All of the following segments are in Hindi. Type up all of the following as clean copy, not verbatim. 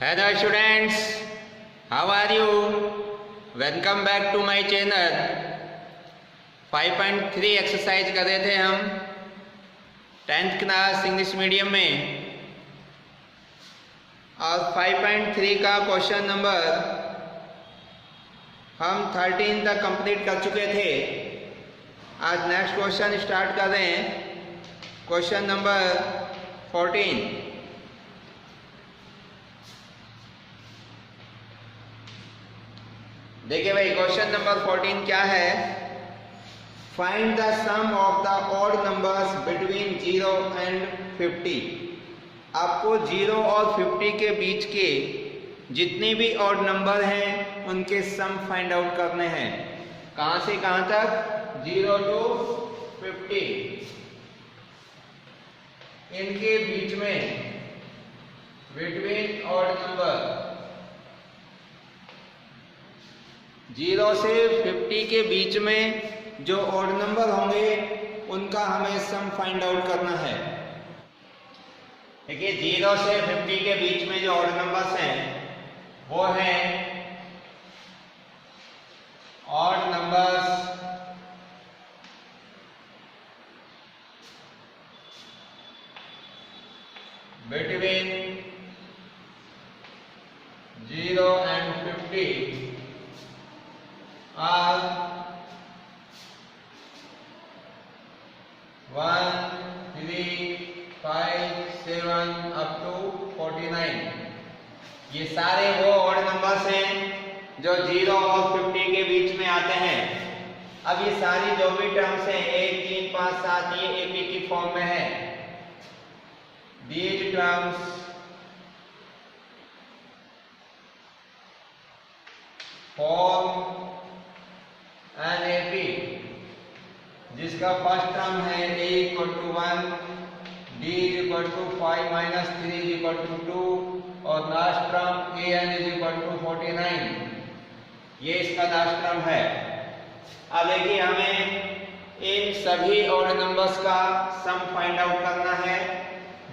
Hello students, how are you? Welcome back to my channel. 5.3 exercise कर रहे थे हम 10th क्लास इंग्लिश मीडियम में, और 5.3 का क्वेश्चन नंबर हम 13 तक कंप्लीट कर चुके थे। आज नेक्स्ट क्वेश्चन स्टार्ट कर रहे हैं, क्वेश्चन नंबर 14। देखिए भाई, क्वेश्चन नंबर 14 क्या है? Find the sum of the odd numbers between 0 and 50। आपको 0 और 50 के बीच के जितने भी ऑड नंबर हैं उनके सम फाइंड आउट करने हैं। कहां से कहां तक? 0 to 50। इनके बीच में बिटवीन ऑड नंबर 0 से 50 के बीच में जो ऑड नंबर होंगे उनका हमें सम फाइंड आउट करना है। देखिए, 0 से 50 के बीच में जो ऑड नंबर्स हैं वो हैं odd numbers between 0 and 50 are 1, 3, 5, 7 up to 49। ये सारे वो ऑड नंबर्स हैं जो 0 और 50 के बीच में आते हैं। अब ये सारी जो भी टर्म्स हैं 1, 3, 5, 7 ये AP की फॉर्म में है। These terms form an AP जिसका फर्स्ट टर्म है a equal to 1, d equal to 5 minus 3 equal to 2 और last term an is equal to 49। ये इसका लास्ट टर्म है। अब देखिए, हमें इन सभी ऑड नंबर्स का सम फाइंड आउट करना है,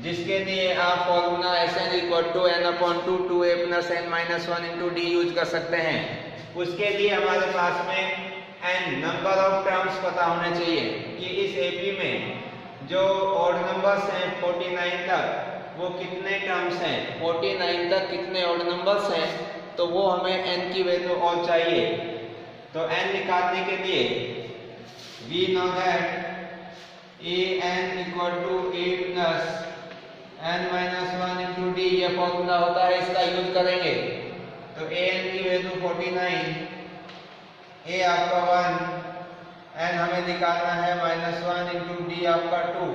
जिसके लिए आप formula Sn equal to n/2 2a plus n minus 1 into d use कर सकते हैं। उसके लिए हमारे पास में n नंबर ऑफ टर्म्स पता होने चाहिए कि इस AP में जो ऑड नंबर्स हैं 49 तक वो कितने टर्म्स हैं, 49 तक कितने ऑड नंबर्स हैं, तो वो हमें n की वैल्यू और चाहिए। तो n निकालने के लिए we know that an equal to a plus n minus 1 into d ये फॉर्मूला होता है, इसका यूज करेंगे। तो an की वैल्यू 49, a आपका 1, n हमें निकालना है -1 इंटू डी आपका 2,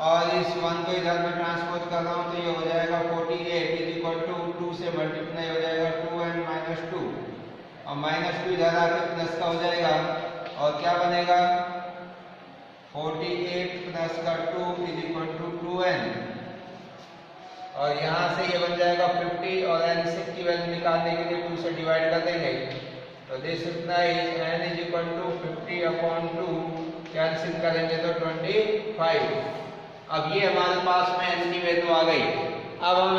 और इस 1 को इधर में ट्रांसपोज कर रहा हूँ तो ये हो जाएगा 48 इज इक्वल टू 2 से मल्टीप्लाई हो जाएगा 2n माइनस 2, और -2 इधर आके प्लस का हो जाएगा और क्या बनेगा 48 प्लस का 2 इज इक्वल टू 2n, और यहाँ से ये बन जाएगा 50 और n की वैल्यू निकालने के लिए 2 से डिवाइड कर देंगे। तो this implies n is equal to 50/2, cancel करेंगे तो 25। अब ये हमारे पास में n की वैल्यू आ गई। अब हम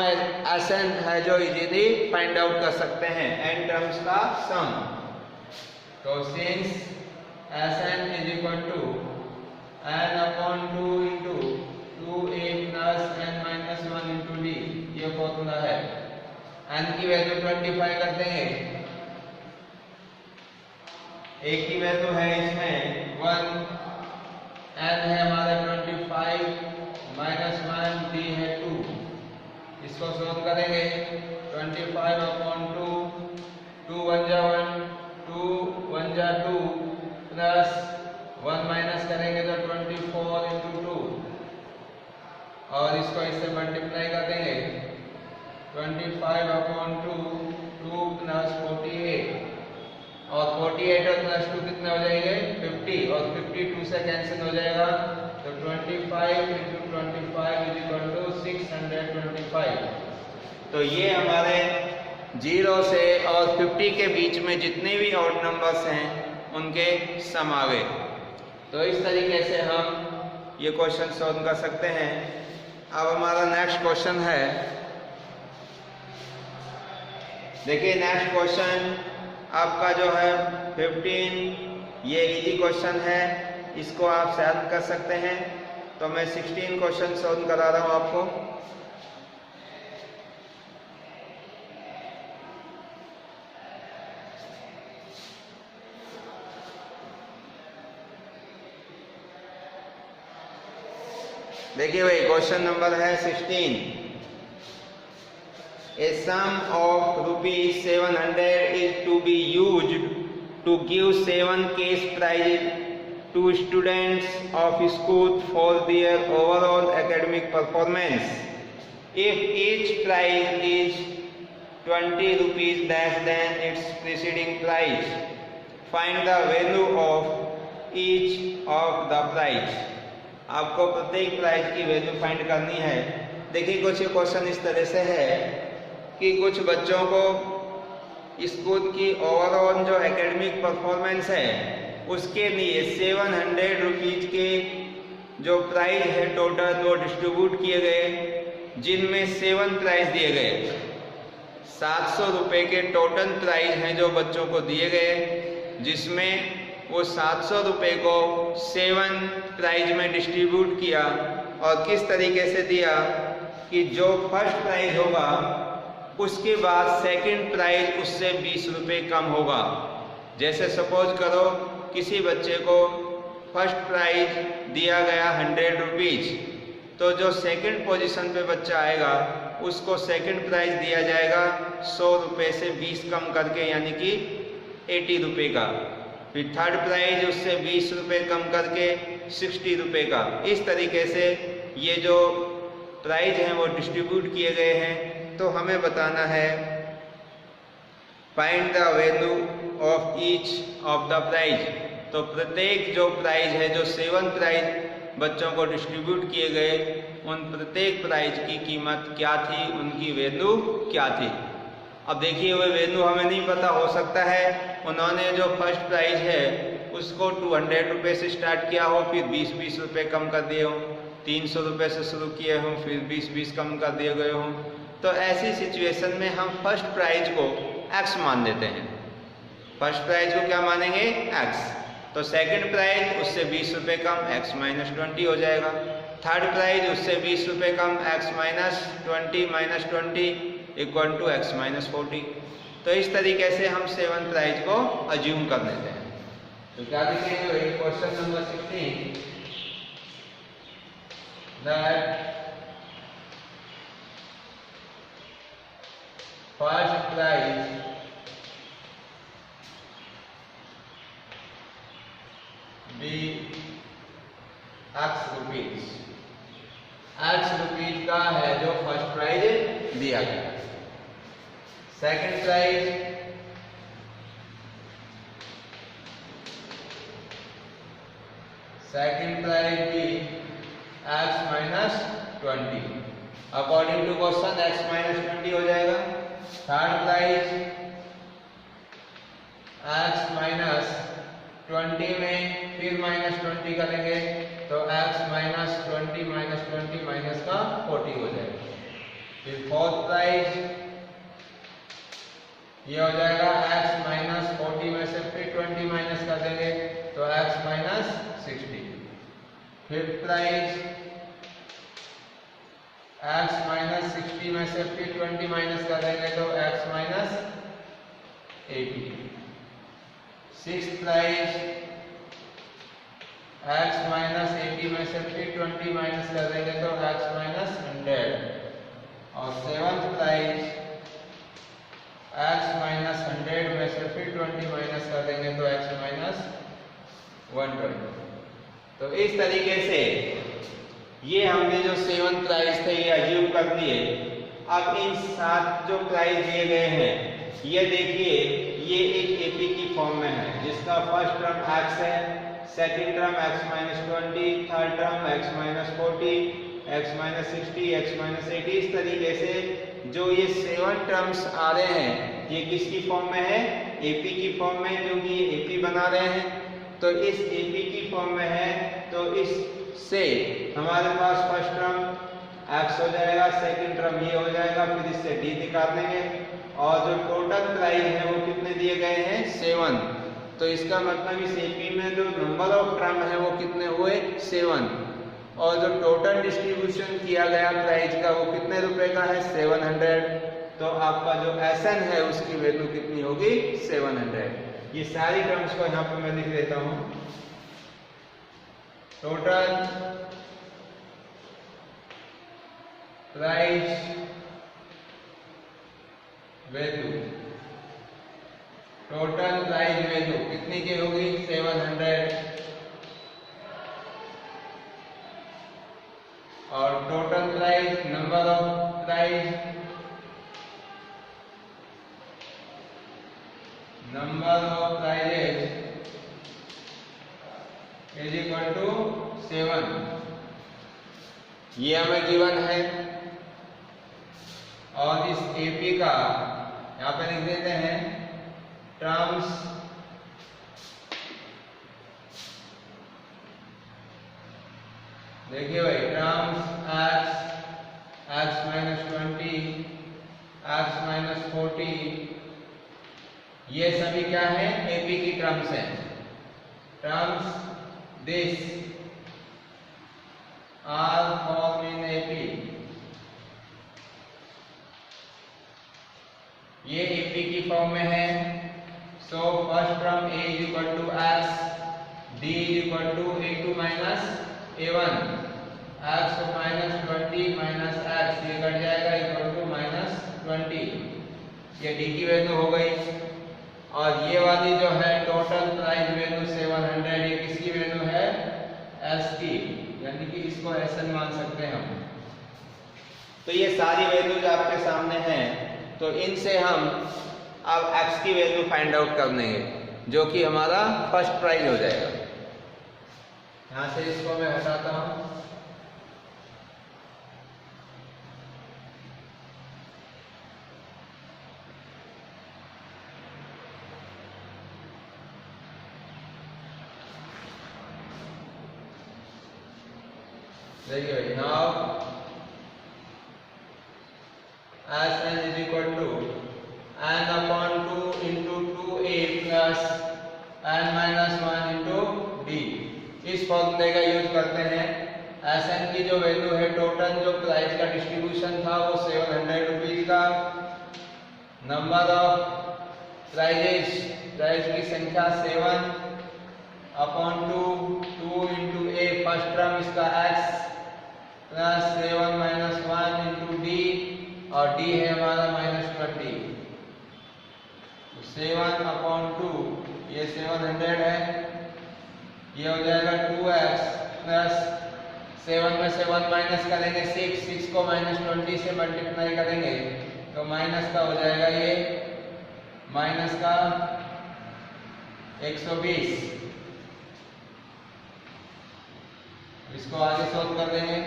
Sn है जो इजीली फाइंड आउट कर सकते हैं, n टर्म्स का सम। तो since Sn is equal to n/2 into 2a plus n minus 1 into d ये फॉर्मूला है। n की वैल्यू 25 कर देंगे, a की वैल्यू है इसमें 1, n है हमारा 25 माइनस 1 d है 2। इसको सॉल्व करेंगे 25/2, 2 1 जा 1, 2 1 जा 2 प्लस 1 माइनस करेंगे तो 24 इंटू 2, और इसको इससे मल्टीप्लाई कर देंगे 25/2 2 प्लस 48, और 48 और प्लस 2 कितने हो जाएंगे 50, और 52 से कैंसिल हो जाएगा तो 25 इंटू 25 इज इक्वल टू 625। तो ये हमारे 0 से और 50 के बीच में जितने भी ऑड नंबर्स हैं उनके सम आ गए। तो इस तरीके से हम ये क्वेश्चन सॉल्व कर सकते हैं। अब हमारा नेक्स्ट क्वेश्चन है देखिए नेक्स्ट क्वेश्चन आपका जो है 15, ये इजी क्वेश्चन है, इसको आप सॉल्व कर सकते हैं। तो मैं 16 क्वेश्चन सॉल्व करा रहा हूँ आपको। देखिए भाई क्वेश्चन नंबर है 16। A sum of rupees 700 is to be used to give 7 cash prizes to students of school for their overall academic performance. If each prize is 20 rupees less than its preceding prize, find the value of each of the prize. आपको प्रत्येक प्राइज की वैल्यू फाइंड करनी है। देखिए कुछ क्वेश्चन इस तरह से है कि कुछ बच्चों को स्कूल की ओवरऑल जो एकेडमिक परफॉर्मेंस है उसके लिए 700 रुपीज के जो प्राइज है टोटल वो डिस्ट्रीब्यूट किए गए, जिनमें 7 प्राइज दिए गए। 700 रुपये के टोटल प्राइज हैं जो बच्चों को दिए गए, जिसमें वो 700 रुपये को 7 प्राइज में डिस्ट्रीब्यूट किया। और किस तरीके से दिया कि जो फर्स्ट प्राइज होगा उसके बाद सेकंड प्राइज उससे 20 रुपये कम होगा। जैसे सपोज करो किसी बच्चे को फर्स्ट प्राइज दिया गया 100 रुपीज, तो जो सेकंड पोजीशन पे बच्चा आएगा उसको सेकंड प्राइज दिया जाएगा 100 रुपये से 20 कम करके, यानी कि 80 रुपये का। फिर थर्ड प्राइज उससे 20 रुपये कम करके 60 रुपये का। इस तरीके से ये जो प्राइज हैं वो डिस्ट्रीब्यूट किए गए हैं। तो हमें बताना है find the value of each of the prize. तो प्रत्येक जो प्राइज है, जो 7 प्राइज बच्चों को डिस्ट्रीब्यूट किए गए, उन प्रत्येक प्राइज की कीमत क्या थी, उनकी वैल्यू क्या थी। अब देखिए वो वैल्यू हमें नहीं पता, हो सकता है उन्होंने जो फर्स्ट प्राइज है उसको 200 रुपये से स्टार्ट किया हो, फिर 20-20 रुपये कम कर दिए हों, 300 रुपये से शुरू किए हों, फिर 20-20 कम कर दिए गए हों। तो ऐसी सिचुएशन में हम फर्स्ट प्राइज को x मान देते हैं। फर्स्ट प्राइज को क्या मानेंगे? x। तो सेकंड प्राइज उससे 20 रुपये कम, x माइनस 20 हो जाएगा। थर्ड प्राइज उससे 20 रुपये कम, x minus 20 minus 20 equal to x minus 40। तो इस तरीके से हम 7 प्राइज को अज्यूम कर लेते हैं। तो क्या लिखेंगे? Question number 16 that first prize be x rupees. x rupees का है जो फर्स्ट प्राइज दिया गया। सेकंड प्राइज भी x minus 20। According to question x minus 20 हो जाएगा। थर्ड प्राइज x माइनस 20 में फिर माइनस 20 करेंगे तो x माइनस 20 माइनस 20 माइनस का 40 हो जाएगा। फिर फोर्थ प्राइज ये हो जाएगा x माइनस 40 में से फिर 20 माइनस कर देंगे तो x minus 60। Fifth prize x minus 60 में से फिर 20 माइनस कर देंगे तो x minus 80। Sixth prize x minus 80 में से फिर 20 माइनस कर देंगे तो x माइनस 100। और सेवंथ प्राइज x माइनस 100 में से फिर 20 माइनस कर देंगे तो x माइनस 120। तो इस तरीके से ये हमने जो 7 प्राइज थे ये अज्यूम कर लिए। अब इन 7 जो प्राइज दिए गए हैं ये देखिए ये एक एपी की फॉर्म में है, जिसका फर्स्ट टर्म x है, second term x minus 20, third term x minus 40, x minus 60, x minus 80। इस तरीके से जो ये 7 टर्म्स आ रहे हैं ये किसकी फॉर्म में है? एपी की फॉर्म में, क्योंकि ये एपी बना रहे हैं। तो इस एपी की फॉर्म में है तो इससे हमारे पास फर्स्ट टर्म x हो जाएगा, सेकंड टर्म ये हो जाएगा, फिर इससे d निकाल देंगे और जो टोटल प्राइस है वो कितने दिए गए हैं 7। तो इसका मतलब इस एपी में जो नंबर ऑफ ट्रम है वो कितने हुए 7, और जो टोटल डिस्ट्रीब्यूशन किया गया प्राइस का वो कितने रुपए का है 700। तो आपका जो एसएन है उसकी वैल्यू कितनी होगी 700। ये सारी टर्म्स को यहाँ पे मैं लिख देता हूँ। Total price value, total price value कितनी की होगी 700, और total price number of price, number of prizes is equal to 7। ये हमें गिवन है, और इस एपी का यहाँ पे लिख देते हैं टर्म्स देखिए भाई, terms x minus 20, x minus 40, ये सभी क्या है एपी की टर्म्स हैं। Terms this are form in AP, ये एपी की फॉर्म में है। So first term a is equal to x, d is equal to a2 minus a1, x minus 20 minus x, ये कट जाएगा इक्वल टू माइनस 20, ये d की वैल्यू हो गई। और ये वाली जो है टोटल प्राइस वैल्यू 700, ये किसकी वैल्यू है s की, यानी कि इसको SN मान सकते हैं हम। तो ये सारी वैल्यूज आपके सामने हैं, तो इनसे हम अब x की वैल्यू फाइंड आउट कर लेंगे, जो कि हमारा फर्स्ट प्राइस हो जाएगा। यहां से इसको मैं हटाता हूं। देखिए now SN is equal to n upon 2 into 2a plus n minus 1 into d। इस फॉर्मूले का यूज करते हैं। SN की जो वैल्यू है, टोटल जो प्राइस का डिस्ट्रीब्यूशन था वो 700 रुपीज का, नंबर ऑफ प्राइजेस, प्राइस की संख्या 7 अपॉन 2 इंटू ए फर्स्ट टर्म इसका x plus 7 minus 1 into D, और d है हमारा माइनस 20। 7 अपॉन 2, ये 700 है, ये हो जाएगा 2x प्लस 7 में से 1 माइनस करेंगे 6 को माइनस 20 से मल्टीप्लाई करेंगे तो माइनस का हो जाएगा, ये माइनस का 120। इसको आगे सोल्व कर देंगे।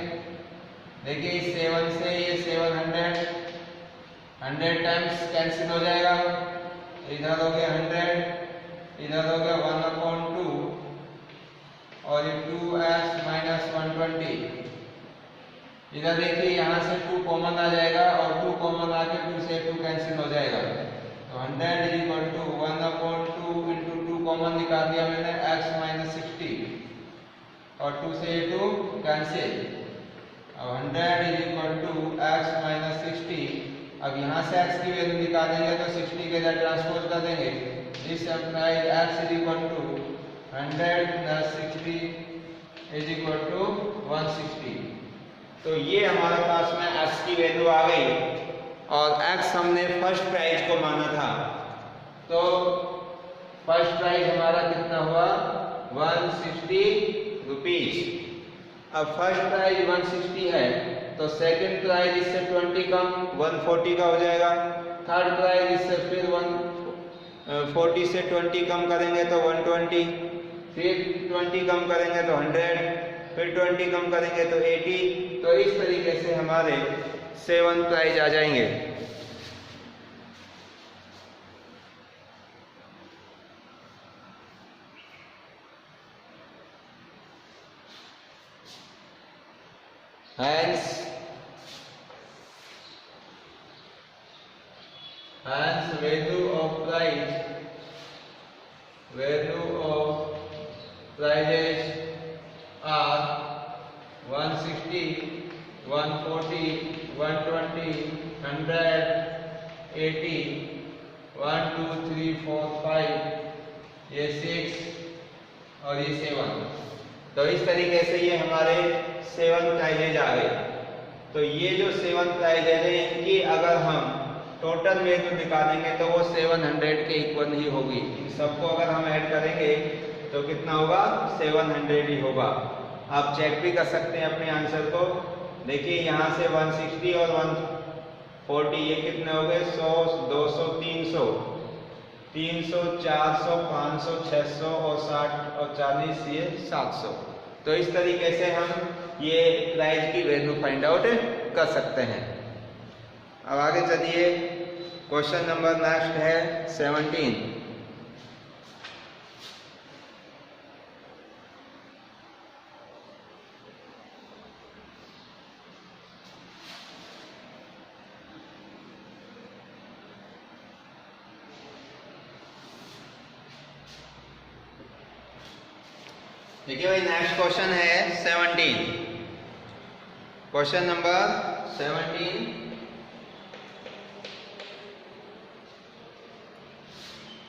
देखिए इस 7 से ये 700 100 टाइम्स कैंसिल हो जाएगा, इधर हो गया 100, इधर हो गया 1/2, और ये 2x माइनस 120। इधर देखिए यहाँ से 2 कॉमन आ जाएगा, और 2 कॉमन आके 2 से 2 कैंसिल हो जाएगा, तो 100 is equal to 1/2 into 2 common निकाल दिया मैंने, x माइनस 60, और 2 से 2 कैंसिल। अब 100 is equal to x minus 60। अब यहाँ से x की वैल्यू निकालेंगे तो 60 के इधर ट्रांसपोज कर देंगे। This implies x is equal to 100 plus 60 is equal to 160। तो ये हमारे पास में x की वैल्यू आ गई, और x हमने फर्स्ट प्राइस को माना था, तो फर्स्ट प्राइस हमारा कितना हुआ 160 रुपीज। अब फर्स्ट प्राइस 160 है, तो सेकंड प्राइस इससे 20 कम 140 का हो जाएगा, थर्ड प्राइस इससे फिर 140 से 20 कम करेंगे तो 120, फिर 20 कम करेंगे तो 100, फिर 20 कम करेंगे तो 80। तो इस तरीके से हमारे 7 प्राइस आ जाएंगे। Hence hence value of prices are 160, 140, 120, 100, 80, 1, 2, 3, 4, 5, ये 6 और ये 7। तो इस तरीके से ये हमारे 7 प्राइजेज आ गए। तो ये जो 7 प्राइजेज है इनकी अगर हम टोटल वैल्यू निकालेंगे तो वो 700 के इक्वल ही होगी। इन सबको अगर हम ऐड करेंगे तो कितना होगा, 700 ही होगा। आप चेक भी कर सकते हैं अपने आंसर को। देखिए यहाँ से 160 और 140 ये कितने हो गए, 100, 200, 300, 300, 400, 500, 600 और 60 और 40 ये 700। तो इस तरीके से हम ये प्राइस की वैल्यू फाइंड आउट कर सकते हैं। अब आगे चलिए, क्वेश्चन नंबर नेक्स्ट है 17। देखिए भाई नेक्स्ट क्वेश्चन है 17। Question number 17।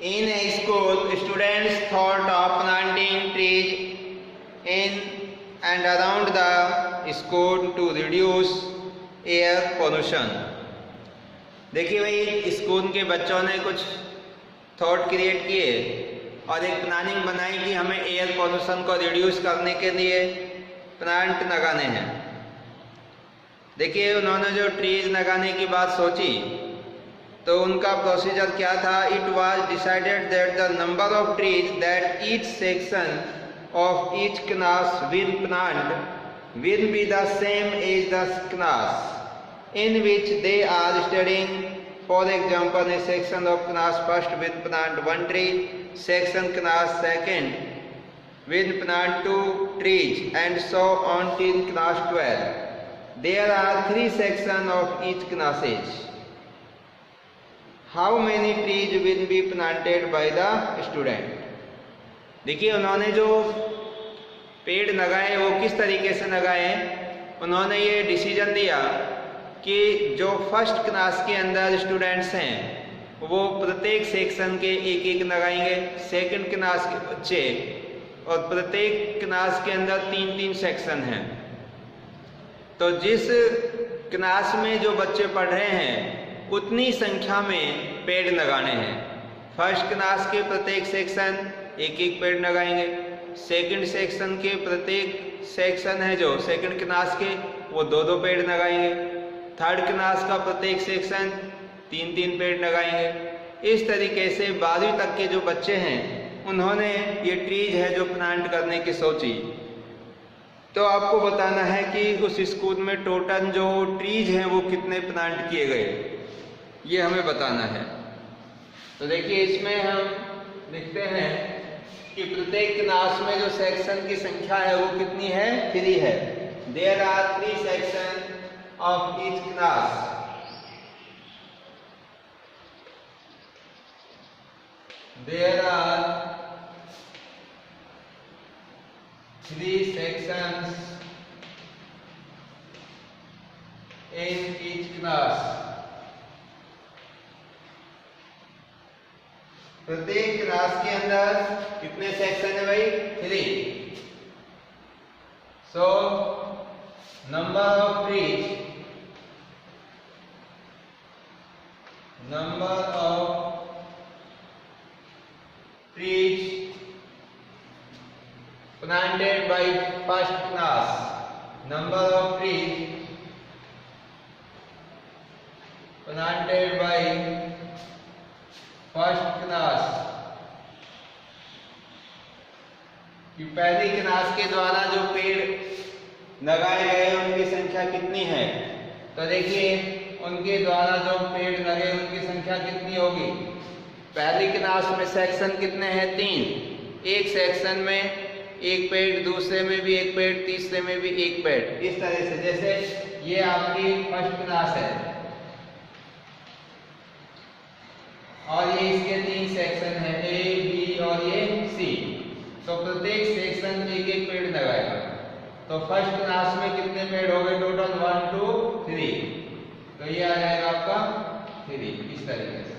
In a school, students thought of planting trees in and around the school to reduce air pollution। देखिए भाई स्कूल के बच्चों ने कुछ थॉट क्रिएट किए और एक प्लानिंग बनाई कि हमें एयर पोल्यूशन को रिड्यूस करने के लिए प्लांट लगाने हैं। देखिए उन्होंने जो ट्रीज लगाने की बात सोची तो उनका प्रोसीजर क्या था, it was decided that the number of trees that each section of each class will plant will be the same as the class in which they are studying. For example a section of class first will plant 1 tree, section class second will plant 2 trees and so on till class 12. There are 3 sections of each classes. How many trees will be planted by the student? देखिए उन्होंने जो पेड़ लगाए वो किस तरीके से लगाए। उन्होंने ये डिसीजन लिया कि जो फर्स्ट क्लास के अंदर स्टूडेंट्स हैं वो प्रत्येक सेक्शन के एक एक लगाएंगे, सेकंड क्लास के बच्चे और प्रत्येक क्लास के अंदर 3-3 सेक्शन हैं। तो जिस क्लास में जो बच्चे पढ़ रहे हैं उतनी संख्या में पेड़ लगाने हैं। फर्स्ट क्लास के प्रत्येक सेक्शन एक एक पेड़ लगाएंगे, सेकंड सेक्शन के प्रत्येक सेक्शन है जो सेकंड क्लास के वो 2-2 पेड़ लगाएंगे, थर्ड क्लास का प्रत्येक सेक्शन 3-3 पेड़ लगाएंगे। इस तरीके से 12वीं तक के जो बच्चे हैं उन्होंने ये ट्रीज है जो प्लांट करने की सोची। तो आपको बताना है कि उस स्कूल में टोटल जो ट्रीज हैं वो कितने प्लांट किए गए, ये हमें बताना है। तो देखिए इसमें हम लिखते हैं कि प्रत्येक क्लास में जो सेक्शन की संख्या है वो कितनी है, 3 है। There are 3 section of each class. There are 3 sections in each class. प्रत्येक क्लास के अंदर कितने सेक्शन है भाई, 3। So number of trees planted by first class, number of trees planted by first class कि पहली क्लास के द्वारा जो पेड़ लगाए गए उनकी संख्या कितनी है। तो देखिए उनके द्वारा जो पेड़ लगे उनकी संख्या कितनी होगी। पहली क्लास में सेक्शन कितने हैं, 3। एक सेक्शन में एक पेड़, दूसरे में भी एक पेड़, तीसरे में भी एक पेड़। इस तरह से जैसे ये आपकी फर्स्ट क्लास है, और ये इसके 3 सेक्शन है, ए बी और ये सी। तो प्रत्येक सेक्शन एक एक पेड़ लगाएगा। तो फर्स्ट क्लास में कितने पेड़ हो गए टोटल? 1 2 3। तो ये आ जाएगा आपका 3 इस तरीके से।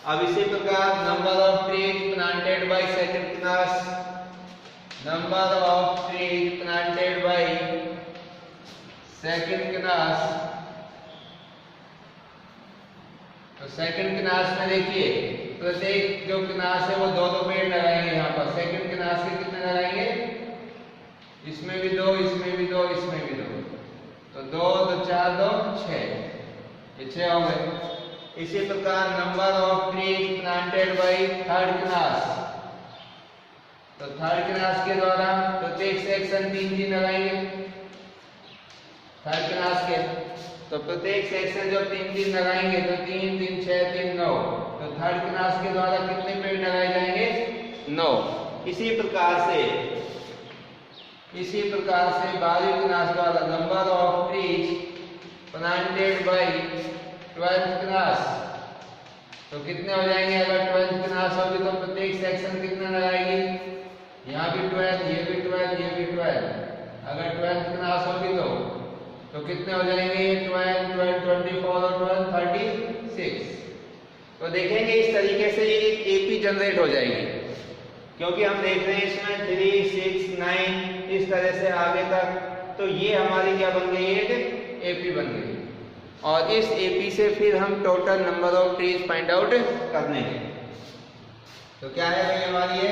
अब इसी प्रकार number of trees planted by second class, number of trees planted by second class. तो सेकंड क्लास में देखिए प्रत्येक जो क्लास है वो 2-2 पेड़ लगाएंगे। यहाँ पर सेकंड क्लास के कितने लगाएंगे? इसमें भी 2, इसमें भी 2, इसमें भी 2। तो 2 2 4 2 6, ये 6 हो गए। इसी प्रकार number of trees planted by third class. तो थर्ड क्लास के द्वारा प्रत्येक सेक्शन 3 लगाएंगे थर्ड क्लास के। तो प्रत्येक सेक्शन जब 3 लगाएंगे तो 3 3 6 3 9। तो थर्ड क्लास के द्वारा कितने पेड़ लगाए जाएंगे? 9। इसी प्रकार से 12वीं क्लास द्वारा number of trees planted by 12th class. तो कितने हो जाएंगे? अगर 12th क्लास होगी तो प्रत्येक सेक्शन कितने लगाएगी? यहाँ भी 12, ये भी 12, ये भी 12। अगर 12th क्लास होगी तो कितने हो जाएंगे? 12 12 24 और 12 36। तो देखेंगे इस तरीके से ये एक एपी जनरेट हो जाएगी, क्योंकि हम देख रहे हैं इसमें 3 6 9 इस तरह से आगे तक। तो ये हमारी क्या बन गई? एक एपी बन गई। और इस एपी से फिर हम total number of trees find out कर लेंगे। तो क्या है भाई हमारी ये?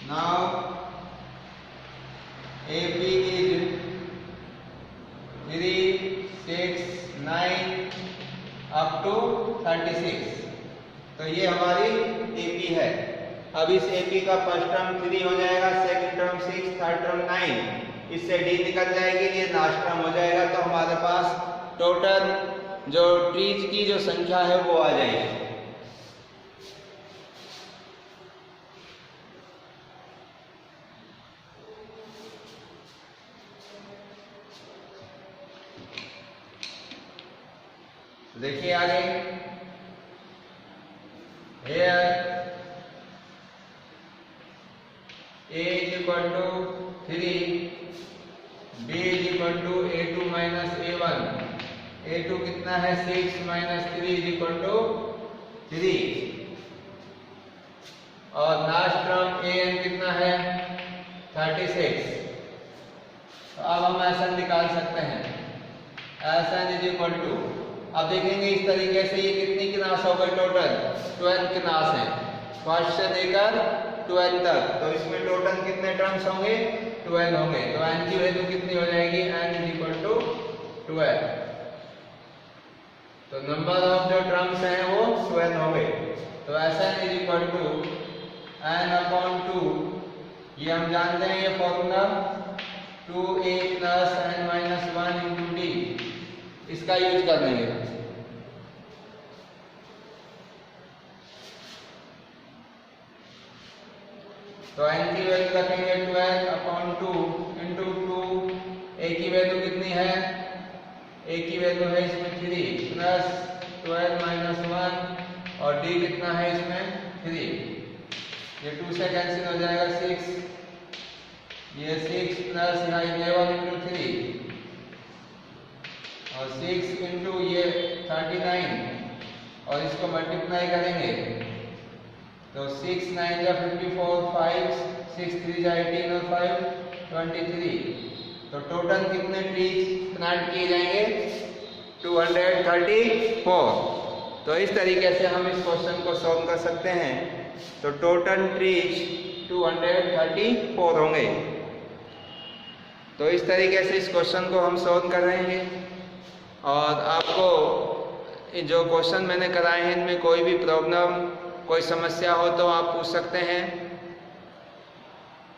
Now AP is 3 6 9 up to 36। तो ये हमारी एपी है। अब इस एपी का फर्स्ट टर्म 3 हो जाएगा, सेकंड टर्म 6, थर्ड टर्म 9, इससे डी निकल जाएगी, ये लास्ट टर्म हो जाएगा। तो हमारे पास टोटल जो ट्रीज की जो संख्या है वो आ जाएगी। देखिए आगे, here a is equal to 3, b is equal to a2 minus a1, a2 कितना है? 6 minus 3 is equal to 3, और लास्ट टर्म an कितना है? 36। तो अब हम ऐसा निकाल सकते हैं, SN is equal to, अब देखेंगे इस तरीके से ये कितनी क्लास हो गई टोटल? 12 क्लास है, फर्स्ट से लेकर 12 तक। तो इसमें टोटल कितने टर्म्स होंगे? 12 होंगे। तो n की वैल्यू कितनी हो जाएगी? n is equal to 12। तो नंबर ऑफ जो टर्म्स हैं वो 12 होंगे। तो Sn is equal to n upon 2, ये हम जानते हैं ये formula 2a plus n minus 1 into d, इसका यूज कर लेंगे। तो n की वैल्यू रखेंगे 12 अपॉन 2 इंटू 2, a की वैल्यू कितनी है? a की वैल्यू है इसमें 3 प्लस 12 माइनस 1, और d कितना है इसमें? 3। ये 2 से कैंसिल हो जाएगा 6, ये 6 प्लस यहाँ 11 इंटू 3, और 6 इंटू ये 39, और इसको मल्टीप्लाई करेंगे तो 6 9 जा 54, 5 6 3 जा 18 और 5 23। तो टोटल कितने ट्रीज प्लांट किए जाएंगे? 234। तो इस तरीके से हम इस क्वेश्चन को सॉल्व कर सकते हैं। तो टोटल ट्रीज 234 होंगे। तो इस तरीके से इस क्वेश्चन को हम सॉल्व कर रहे हैं। और आपको जो क्वेश्चन मैंने कराए हैं इनमें कोई भी प्रॉब्लम, कोई समस्या हो तो आप पूछ सकते हैं।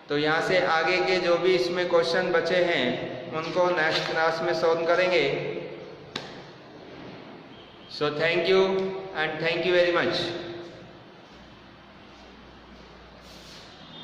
तो यहाँ से आगे के जो भी इसमें क्वेश्चन बचे हैं उनको नेक्स्ट क्लास में सॉल्व करेंगे। So thank you and thank you very much.